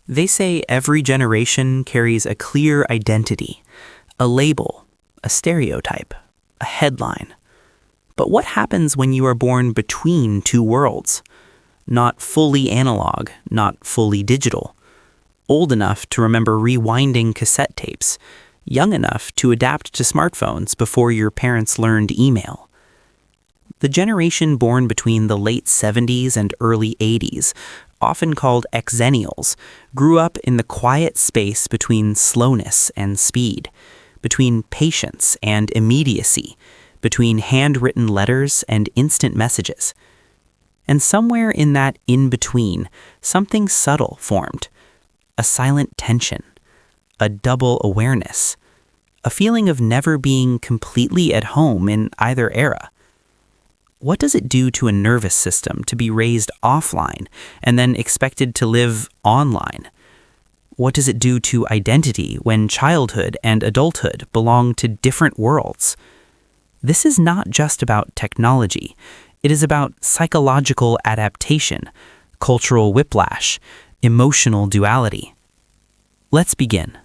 They say every generation carries a clear identity, a label, a stereotype, a headline. But what happens when you are born between two worlds? Not fully analog, not fully digital. Old enough to remember rewinding cassette tapes, young enough to adapt to smartphones before your parents learned email. The generation born between the late 70s and early 80s, often called Xennials, grew up in the quiet space between slowness and speed, between patience and immediacy, between handwritten letters and instant messages. And somewhere in that in-between, something subtle formed. A silent tension, a double awareness, a feeling of never being completely at home in either era. What does it do to a nervous system to be raised offline and then expected to live online? What does it do to identity when childhood and adulthood belong to different worlds? This is not just about technology. It is about psychological adaptation, cultural whiplash, emotional duality. Let's begin.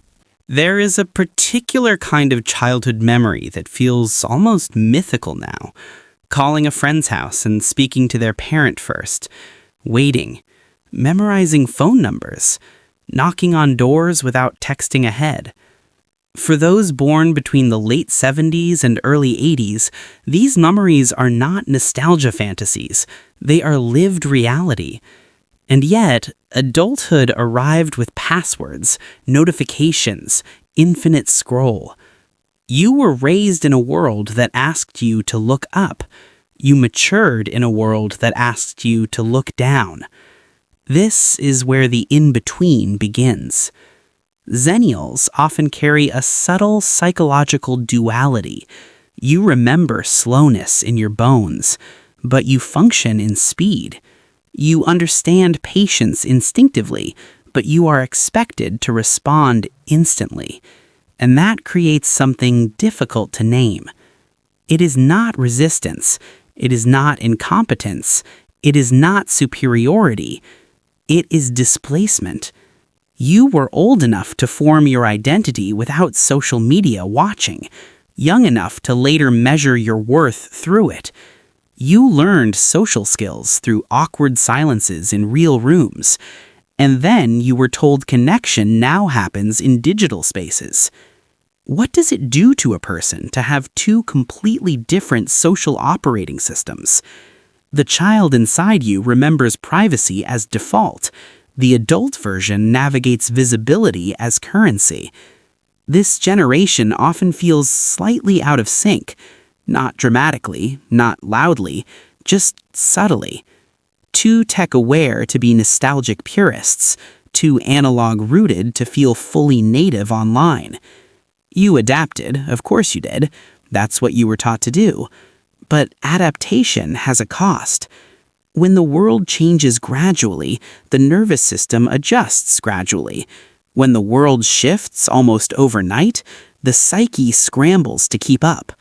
There is a particular kind of childhood memory that feels almost mythical now. Calling a friend's house and speaking to their parent first, waiting, memorizing phone numbers, knocking on doors without texting ahead. For those born between the late 70s and early 80s, these memories are not nostalgia fantasies. They are lived reality. And yet, adulthood arrived with passwords, notifications, infinite scroll. You were raised in a world that asked you to look up. You matured in a world that asked you to look down. This is where the in-between begins. Xennials often carry a subtle psychological duality. You remember slowness in your bones, but you function in speed. You understand patience instinctively, but you are expected to respond instantly. And that creates something difficult to name. It is not resistance. It is not incompetence. It is not superiority. It is displacement. You were old enough to form your identity without social media watching, young enough to later measure your worth through it. You learned social skills through awkward silences in real rooms, and then you were told connection now happens in digital spaces. What does it do to a person to have two completely different social operating systems? The child inside you remembers privacy as default. The adult version navigates visibility as currency. This generation often feels slightly out of sync, not dramatically, not loudly, just subtly. Too tech-aware to be nostalgic purists, too analog-rooted to feel fully native online. You adapted, of course you did. That's what you were taught to do. But adaptation has a cost. When the world changes gradually, the nervous system adjusts gradually. When the world shifts almost overnight, the psyche scrambles to keep up.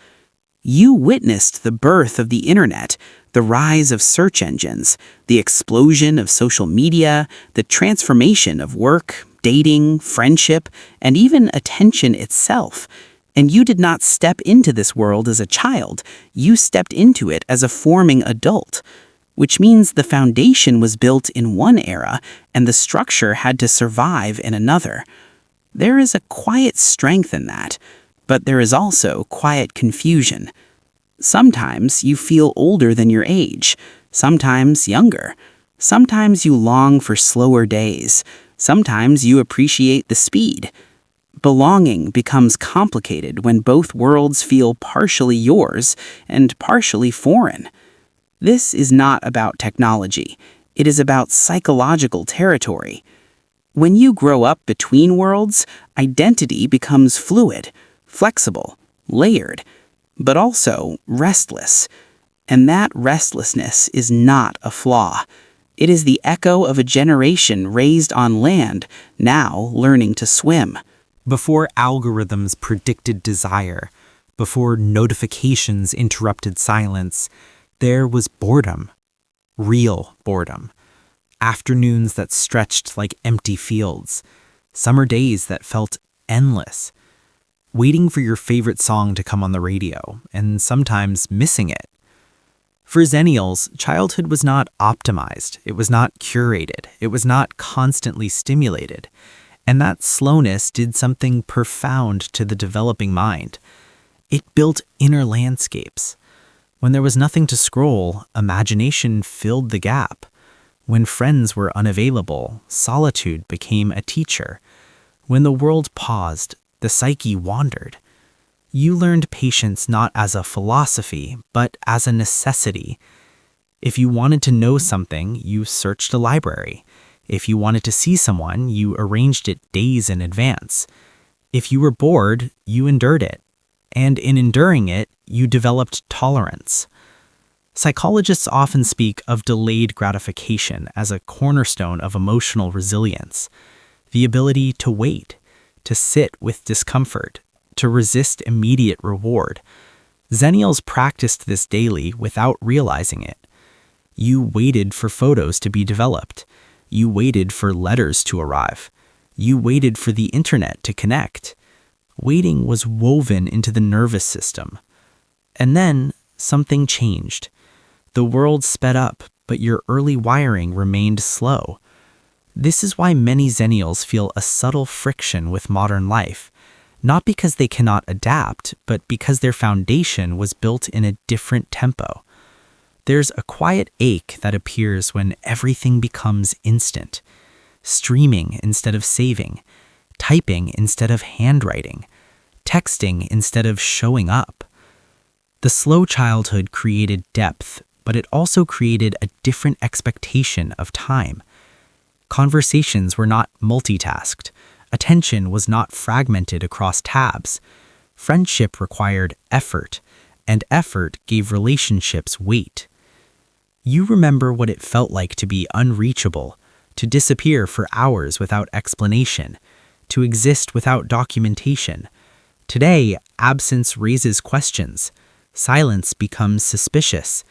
You witnessed the birth of the internet, the rise of search engines, the explosion of social media, the transformation of work, dating, friendship, and even attention itself. And you did not step into this world as a child. You stepped into it as a forming adult, which means the foundation was built in one era and the structure had to survive in another. There is a quiet strength in that, but there is also quiet confusion. Sometimes you feel older than your age, sometimes younger. Sometimes you long for slower days. Sometimes you appreciate the speed. Belonging becomes complicated when both worlds feel partially yours and partially foreign. This is not about technology. It is about psychological territory. When you grow up between worlds, identity becomes fluid, flexible, layered, but also restless. And that restlessness is not a flaw. It is the echo of a generation raised on land, now learning to swim. Before algorithms predicted desire, before notifications interrupted silence, there was boredom. Real boredom. afternoons that stretched like empty fields, summer days that felt endless, waiting for your favorite song to come on the radio, and sometimes missing it. For Xennials, childhood was not optimized, it was not curated, it was not constantly stimulated, and that slowness did something profound to the developing mind. It built inner landscapes. When there was nothing to scroll, imagination filled the gap. When friends were unavailable, solitude became a teacher. When the world paused, the psyche wandered. You learned patience not as a philosophy, but as a necessity. If you wanted to know something, you searched a library. If you wanted to see someone, you arranged it days in advance. If you were bored, you endured it. And in enduring it, you developed tolerance. Psychologists often speak of delayed gratification as a cornerstone of emotional resilience. The ability to wait, to sit with discomfort, to resist immediate reward. Xennials practiced this daily without realizing it. You waited for photos to be developed. You waited for letters to arrive. You waited for the internet to connect. Waiting was woven into the nervous system. And then something changed. The world sped up, but your early wiring remained slow. This is why many Xennials feel a subtle friction with modern life. Not because they cannot adapt, but because their foundation was built in a different tempo. There's a quiet ache that appears when everything becomes instant. Streaming instead of saving, typing instead of handwriting, texting instead of showing up. The slow childhood created depth, but it also created a different expectation of time. Conversations were not multitasked. Attention was not fragmented across tabs. Friendship required effort, and effort gave relationships weight. You remember what it felt like to be unreachable, to disappear for hours without explanation, to exist without documentation. Today, absence raises questions. Silence becomes suspicious.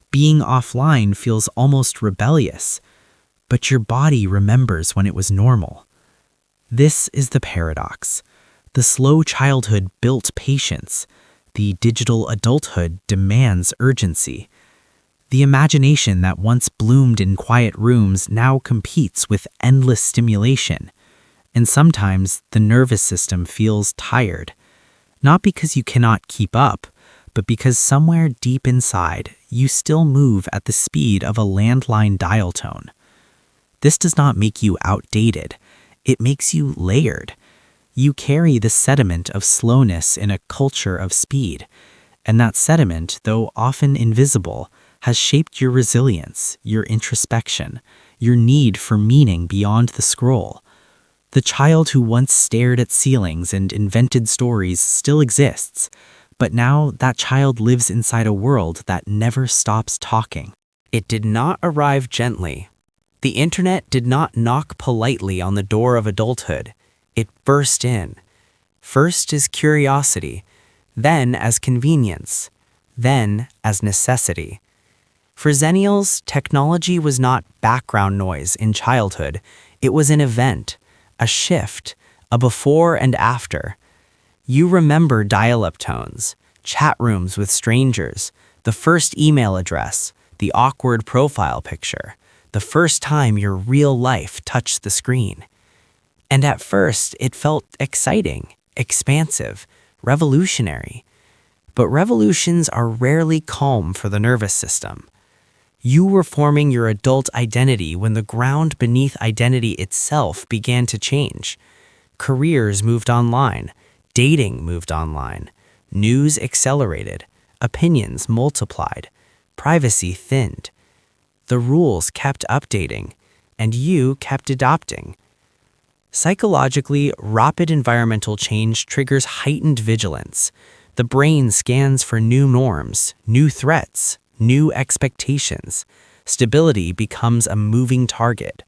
Being offline feels almost rebellious. But your body remembers when it was normal. This is the paradox. The slow childhood built patience. The digital adulthood demands urgency. The imagination that once bloomed in quiet rooms now competes with endless stimulation. And sometimes the nervous system feels tired. Not because you cannot keep up, but because somewhere deep inside, you still move at the speed of a landline dial tone. This does not make you outdated. It makes you layered. You carry the sediment of slowness in a culture of speed. And that sediment, though often invisible, has shaped your resilience, your introspection, your need for meaning beyond the scroll. The child who once stared at ceilings and invented stories still exists, but now that child lives inside a world that never stops talking. It did not arrive gently. The internet did not knock politely on the door of adulthood. It burst in. First as curiosity, then as convenience, then as necessity. For Xennials, technology was not background noise in childhood. It was an event, a shift, a before and after. You remember dial-up tones, chat rooms with strangers, the first email address, the awkward profile picture, the first time your real life touched the screen. And at first, it felt exciting, expansive, revolutionary. But revolutions are rarely calm for the nervous system. You were forming your adult identity when the ground beneath identity itself began to change. Careers moved online, dating moved online, news accelerated, opinions multiplied, privacy thinned. The rules kept updating, and you kept adopting. Psychologically, rapid environmental change triggers heightened vigilance. The brain scans for new norms, new threats, new expectations. Stability becomes a moving target.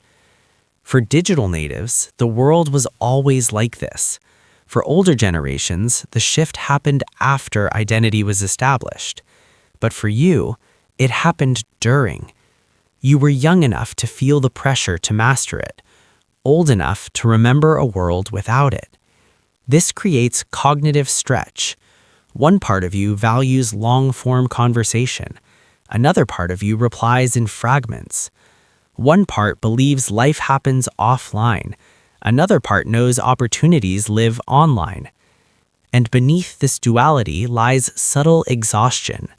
For digital natives, the world was always like this. For older generations, the shift happened after identity was established. But for you, it happened during. You were young enough to feel the pressure to master it, old enough to remember a world without it. This creates cognitive stretch. One part of you values long-form conversation. Another part of you replies in fragments. One part believes life happens offline. Another part knows opportunities live online. And beneath this duality lies subtle exhaustion.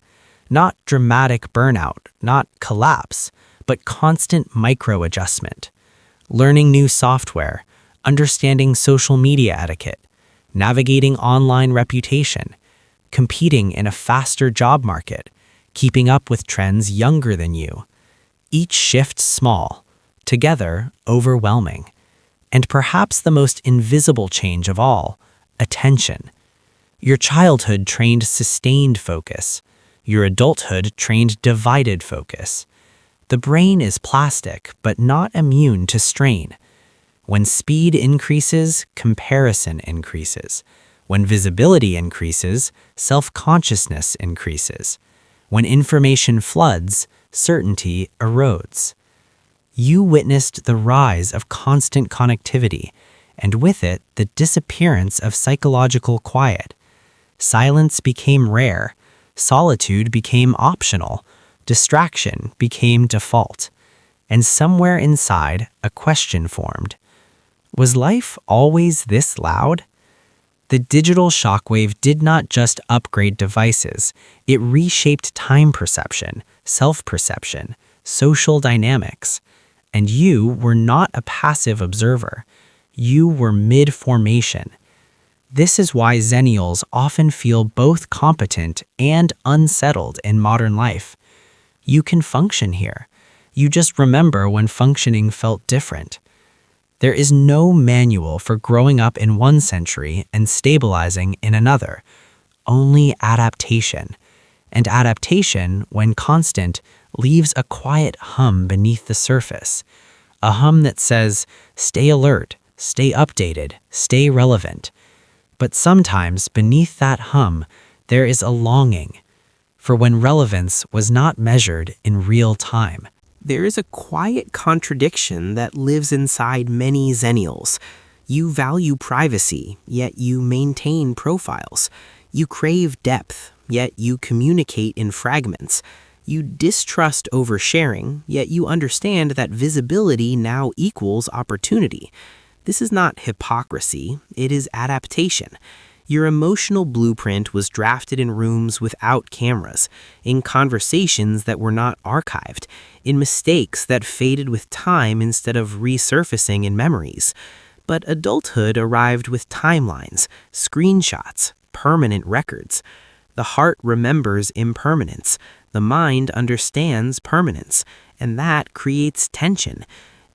Not dramatic burnout, not collapse, but constant micro-adjustment. Learning new software, understanding social media etiquette, navigating online reputation, competing in a faster job market, keeping up with trends younger than you. Each shift small, together overwhelming. And perhaps the most invisible change of all, attention. Your childhood trained sustained focus. Your adulthood trained divided focus. The brain is plastic, but not immune to strain. When speed increases, comparison increases. When visibility increases, self-consciousness increases. When information floods, certainty erodes. You witnessed the rise of constant connectivity, and with it, the disappearance of psychological quiet. Silence became rare, solitude became optional, distraction became default, and somewhere inside, a question formed. Was life always this loud? The digital shockwave did not just upgrade devices, it reshaped time perception, self-perception, social dynamics. And you were not a passive observer. You were mid-formation. This is why Xennials often feel both competent and unsettled in modern life. You can function here. You just remember when functioning felt different. There is no manual for growing up in one century and stabilizing in another. Only adaptation. And adaptation, when constant, leaves a quiet hum beneath the surface. A hum that says, stay alert, stay updated, stay relevant. But sometimes beneath that hum, there is a longing for when relevance was not measured in real time. There is a quiet contradiction that lives inside many Xennials. You value privacy, yet you maintain profiles. You crave depth, yet you communicate in fragments. You distrust oversharing, yet you understand that visibility now equals opportunity. This is not hypocrisy, it is adaptation. Your emotional blueprint was drafted in rooms without cameras, in conversations that were not archived, in mistakes that faded with time instead of resurfacing in memories. But adulthood arrived with timelines, screenshots, permanent records. The heart remembers impermanence, the mind understands permanence, and that creates tension.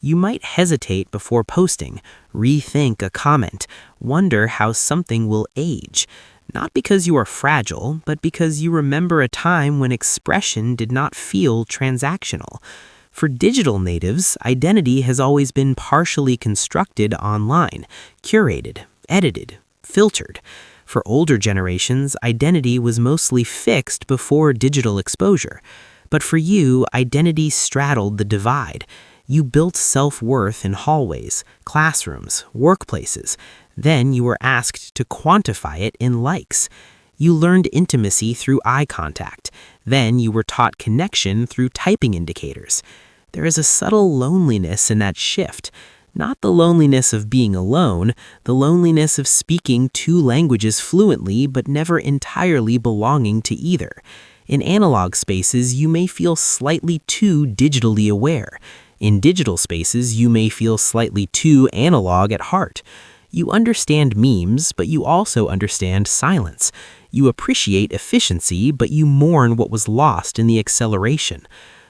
You might hesitate before posting, rethink a comment, wonder how something will age. Not because you are fragile, but because you remember a time when expression did not feel transactional. For digital natives, identity has always been partially constructed online, curated, edited, filtered. For older generations, identity was mostly fixed before digital exposure. But for you, identity straddled the divide. You built self-worth in hallways, classrooms, workplaces. Then you were asked to quantify it in likes. You learned intimacy through eye contact. Then you were taught connection through typing indicators. There is a subtle loneliness in that shift. Not the loneliness of being alone, the loneliness of speaking two languages fluently but never entirely belonging to either. In analog spaces, you may feel slightly too digitally aware. In digital spaces, you may feel slightly too analog at heart. You understand memes, but you also understand silence. You appreciate efficiency, but you mourn what was lost in the acceleration.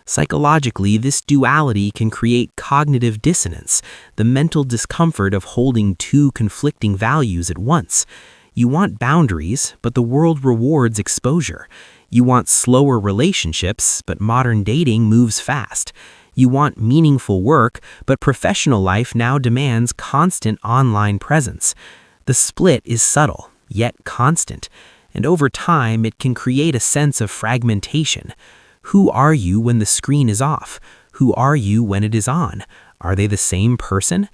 Psychologically, this duality can create cognitive dissonance, the mental discomfort of holding two conflicting values at once. You want boundaries, but the world rewards exposure. You want slower relationships, but modern dating moves fast. You want meaningful work, but professional life now demands constant online presence. The split is subtle, yet constant, and over time it can create a sense of fragmentation. Who are you when the screen is off? Who are you when it is on? Are they the same person?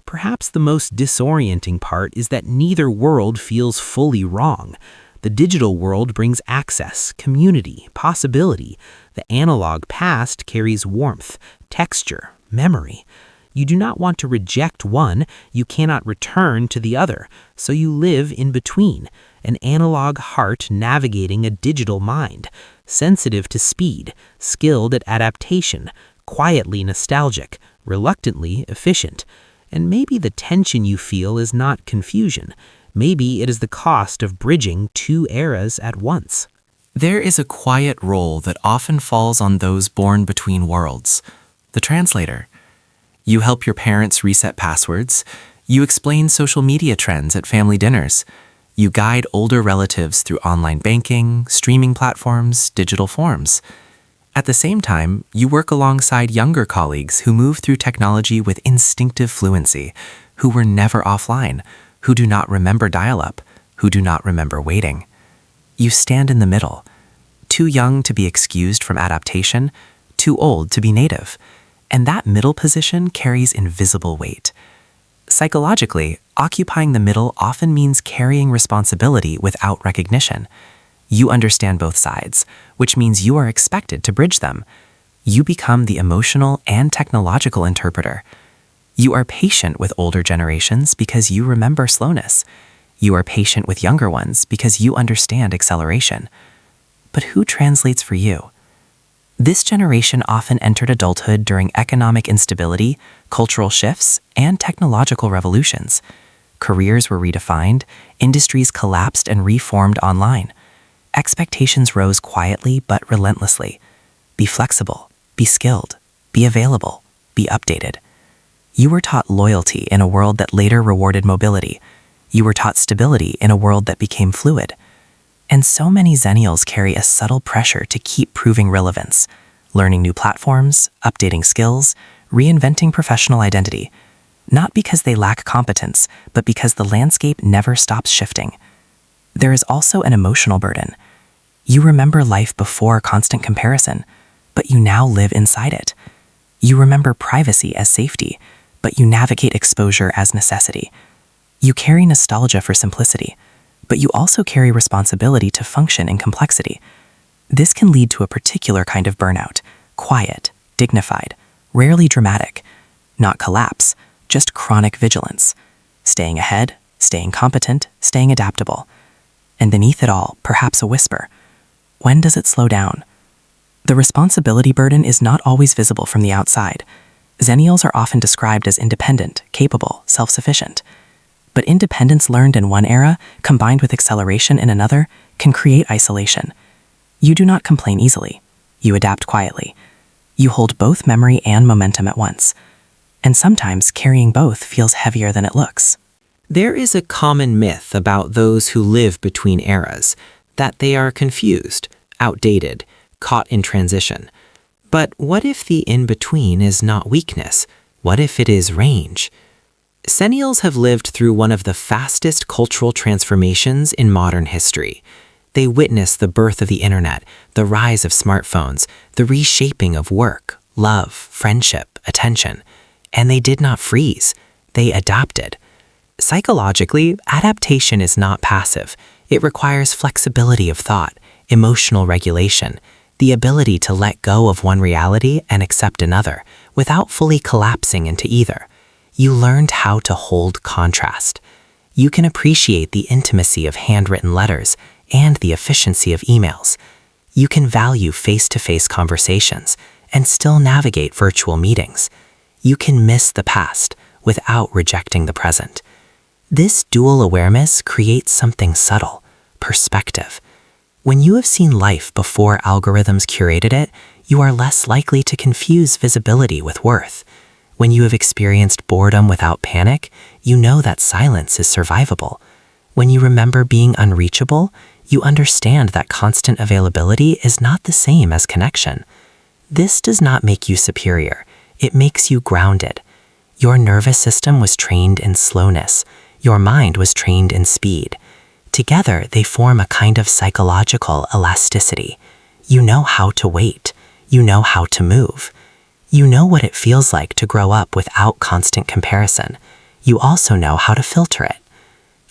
Perhaps the most disorienting part is that neither world feels fully wrong. The digital world brings access, community, possibility. The analog past carries warmth, texture, memory. You do not want to reject one, you cannot return to the other, so you live in between, an analog heart navigating a digital mind, sensitive to speed, skilled at adaptation, quietly nostalgic, reluctantly efficient. And maybe the tension you feel is not confusion. Maybe it is the cost of bridging two eras at once. There is a quiet role that often falls on those born between worlds, the translator. You help your parents reset passwords. You explain social media trends at family dinners. You guide older relatives through online banking, streaming platforms, digital forms. At the same time, you work alongside younger colleagues who move through technology with instinctive fluency, who were never offline, who do not remember dial-up, who do not remember waiting. You stand in the middle, too young to be excused from adaptation, too old to be native. And that middle position carries invisible weight. Psychologically, occupying the middle often means carrying responsibility without recognition. You understand both sides, which means you are expected to bridge them. You become the emotional and technological interpreter. You are patient with older generations because you remember slowness. You are patient with younger ones because you understand acceleration. But who translates for you? This generation often entered adulthood during economic instability, cultural shifts, and technological revolutions. Careers were redefined, industries collapsed and reformed online. Expectations rose quietly but relentlessly. Be flexible, be skilled, be available, be updated. You were taught loyalty in a world that later rewarded mobility. You were taught stability in a world that became fluid. And so many Xennials carry a subtle pressure to keep proving relevance, learning new platforms, updating skills, reinventing professional identity, not because they lack competence, but because the landscape never stops shifting. There is also an emotional burden. You remember life before constant comparison, but you now live inside it. You remember privacy as safety, but you navigate exposure as necessity. You carry nostalgia for simplicity, but you also carry responsibility to function in complexity. This can lead to a particular kind of burnout, quiet, dignified, rarely dramatic, not collapse, just chronic vigilance, staying ahead, staying competent, staying adaptable. And beneath it all, perhaps a whisper. When does it slow down? The responsibility burden is not always visible from the outside. Xennials are often described as independent, capable, self-sufficient. But independence learned in one era, combined with acceleration in another, can create isolation. You do not complain easily. You adapt quietly. You hold both memory and momentum at once. And sometimes carrying both feels heavier than it looks. There is a common myth about those who live between eras, that they are confused, outdated, caught in transition. But what if the in-between is not weakness? What if it is range? Xennials have lived through one of the fastest cultural transformations in modern history. They witnessed the birth of the internet, the rise of smartphones, the reshaping of work, love, friendship, attention. And they did not freeze. They adapted. Psychologically, adaptation is not passive. It requires flexibility of thought, emotional regulation, the ability to let go of one reality and accept another, without fully collapsing into either. You learned how to hold contrast. You can appreciate the intimacy of handwritten letters and the efficiency of emails. You can value face-to-face conversations and still navigate virtual meetings. You can miss the past without rejecting the present. This dual awareness creates something subtle, perspective. When you have seen life before algorithms curated it, you are less likely to confuse visibility with worth. When you have experienced boredom without panic, you know that silence is survivable. When you remember being unreachable, you understand that constant availability is not the same as connection. This does not make you superior. It makes you grounded. Your nervous system was trained in slowness. Your mind was trained in speed. Together, they form a kind of psychological elasticity. You know how to wait. You know how to move. You know what it feels like to grow up without constant comparison. You also know how to filter it.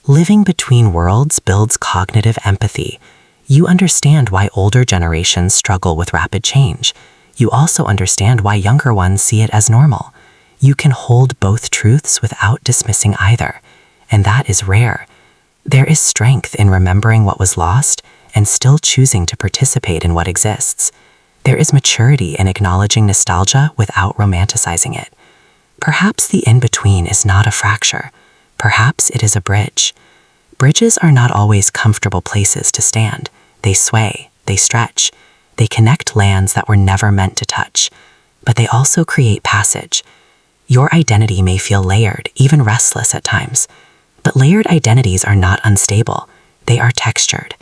Living between worlds builds cognitive empathy. You understand why older generations struggle with rapid change. You also understand why younger ones see it as normal. You can hold both truths without dismissing either, and that is rare. There is strength in remembering what was lost and still choosing to participate in what exists. There is maturity in acknowledging nostalgia without romanticizing it. Perhaps the in-between is not a fracture. Perhaps it is a bridge. Bridges are not always comfortable places to stand. They sway, they stretch, they connect lands that were never meant to touch. But they also create passage. Your identity may feel layered, even restless at times. But layered identities are not unstable. They are textured.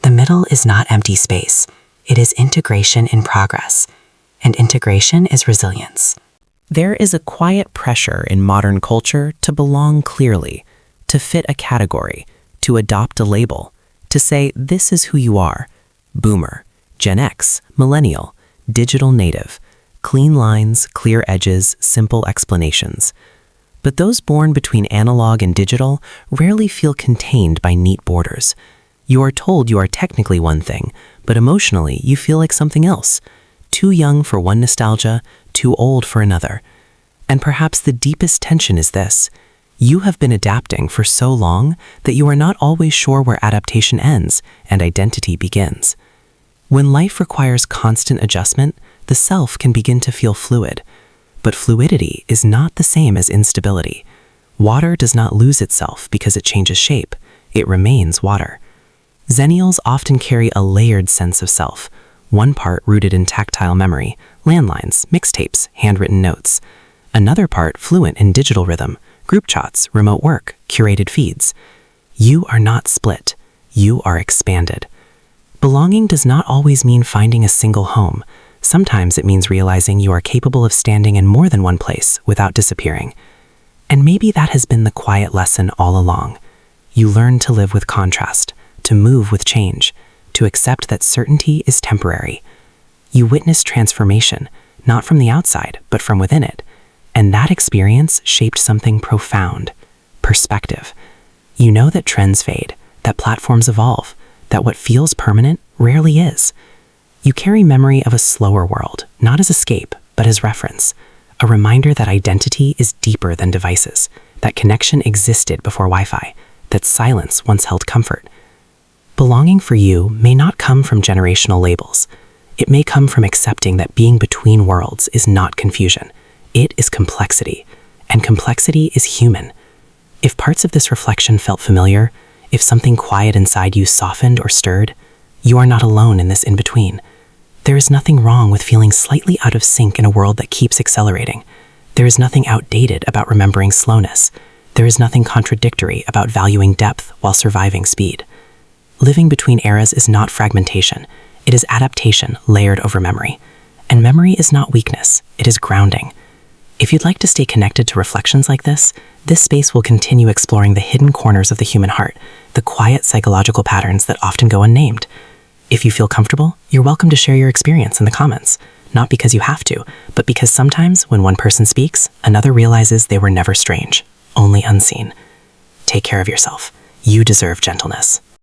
The middle is not empty space. It is integration in progress. And integration is resilience. There is a quiet pressure in modern culture to belong clearly, to fit a category, to adopt a label, to say this is who you are. Boomer, Gen X, Millennial, Digital Native. Clean lines, clear edges, simple explanations. But those born between analog and digital rarely feel contained by neat borders. You are told you are technically one thing, but emotionally you feel like something else. Too young for one nostalgia, too old for another. And perhaps the deepest tension is this. You have been adapting for so long that you are not always sure where adaptation ends and identity begins. When life requires constant adjustment, the self can begin to feel fluid. But fluidity is not the same as instability. Water does not lose itself because it changes shape. It remains water. Xennials often carry a layered sense of self, one part rooted in tactile memory, landlines, mixtapes, handwritten notes. Another part fluent in digital rhythm, group chats, remote work, curated feeds. You are not split. You are expanded. Belonging does not always mean finding a single home. Sometimes it means realizing you are capable of standing in more than one place without disappearing. And maybe that has been the quiet lesson all along. You learn to live with contrast, to move with change, to accept that certainty is temporary. You witness transformation, not from the outside, but from within it. And that experience shaped something profound: perspective. You know that trends fade, that platforms evolve, that what feels permanent rarely is. You carry memory of a slower world, not as escape, but as reference. A reminder that identity is deeper than devices, that connection existed before Wi-Fi, that silence once held comfort. Belonging for you may not come from generational labels. It may come from accepting that being between worlds is not confusion. It is complexity, and complexity is human. If parts of this reflection felt familiar, if something quiet inside you softened or stirred, you are not alone in this in-between. There is nothing wrong with feeling slightly out of sync in a world that keeps accelerating. There is nothing outdated about remembering slowness. There is nothing contradictory about valuing depth while surviving speed. Living between eras is not fragmentation. It is adaptation layered over memory. And memory is not weakness. It is grounding. If you'd like to stay connected to reflections like this space will continue exploring the hidden corners of the human heart, the quiet psychological patterns that often go unnamed. If you feel comfortable, you're welcome to share your experience in the comments. Not because you have to, but because sometimes when one person speaks, another realizes they were never strange, only unseen. Take care of yourself. You deserve gentleness.